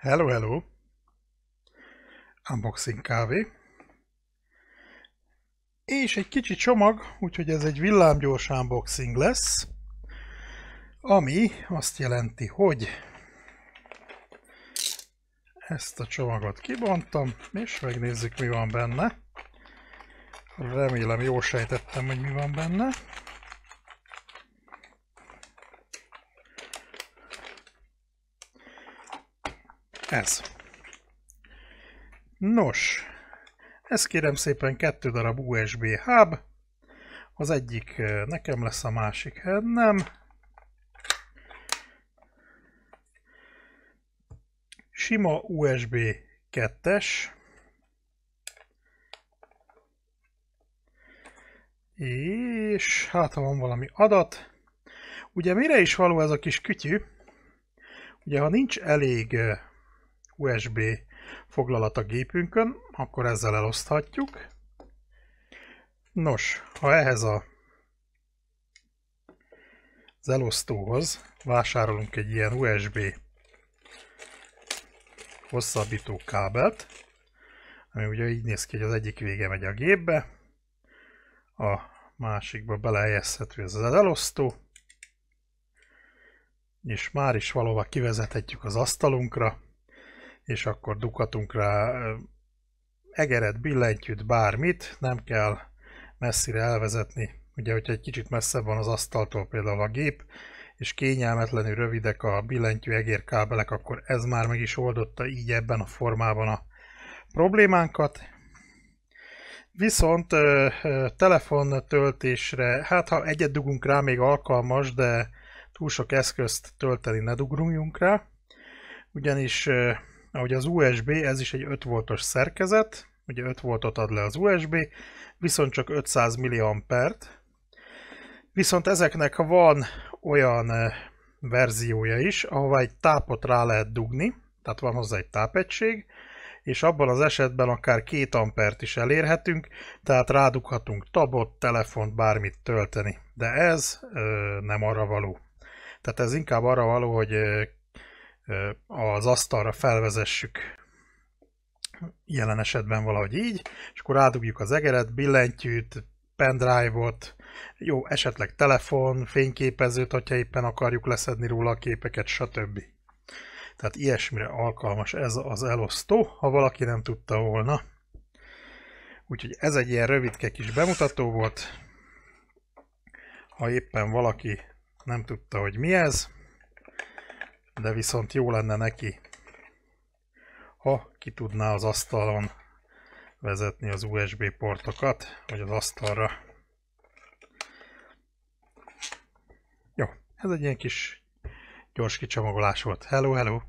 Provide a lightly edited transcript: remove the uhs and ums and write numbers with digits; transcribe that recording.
Hello, hello! Unboxing kávé. És egy kicsi csomag, úgyhogy ez egy villámgyors unboxing lesz. Ami azt jelenti, hogy ezt a csomagot kibontam, és megnézzük, mi van benne. Remélem, jól sejtettem, hogy mi van benne. Ez. Nos, ez kérem szépen 2 darab USB hub. Az egyik nekem lesz, a másik nem. Sima USB 2-es. És hát ha van valami adat. Ugye mire is való ez a kis kütyű? Ugye ha nincs elég USB foglalat a gépünkön, akkor ezzel eloszthatjuk. Nos, ha ehhez az elosztóhoz vásárolunk egy ilyen USB hosszabbító kábelt, ami ugye így néz ki, hogy az egyik vége megy a gépbe, a másikba belehelyezhető ez az elosztó, és már is valahova kivezethetjük az asztalunkra, és akkor dughatunk rá egeret, billentyűt, bármit, nem kell messzire elvezetni. Ugye, hogyha egy kicsit messzebb van az asztaltól például a gép, és kényelmetlenül rövidek a billentyű egérkábelek, akkor ez már meg is oldotta így ebben a formában a problémánkat. Viszont telefontöltésre, hát ha egyet dugunk rá, még alkalmas, de túl sok eszközt tölteni ne dugruljunk rá. Ugyanis, ahogy az USB, ez is egy 5 voltos szerkezet, ugye 5 voltot ad le az USB, viszont csak 500 mAh-t. Viszont ezeknek van olyan verziója is, ahová egy tápot rá lehet dugni, tehát van hozzá egy tápegység, és abban az esetben akár 2 ampert is elérhetünk, tehát rádughatunk tabot, telefont, bármit tölteni. De ez nem arra való. Tehát ez inkább arra való, hogy az asztalra felvezessük, jelen esetben valahogy így, és akkor rádugjuk az egeret, billentyűt, pendrive-ot, jó, esetleg telefon, fényképezőt, hogyha éppen akarjuk leszedni róla a képeket, stb. Tehát ilyesmire alkalmas ez az elosztó, ha valaki nem tudta volna. Úgyhogy ez egy ilyen rövidke kis bemutató volt. Ha éppen valaki nem tudta, hogy mi ez, de viszont jó lenne neki, ha ki tudná az asztalon vezetni az USB portokat, vagy az asztalra. Jó, ez egy ilyen kis gyors kicsomagolás volt. Hello, hello!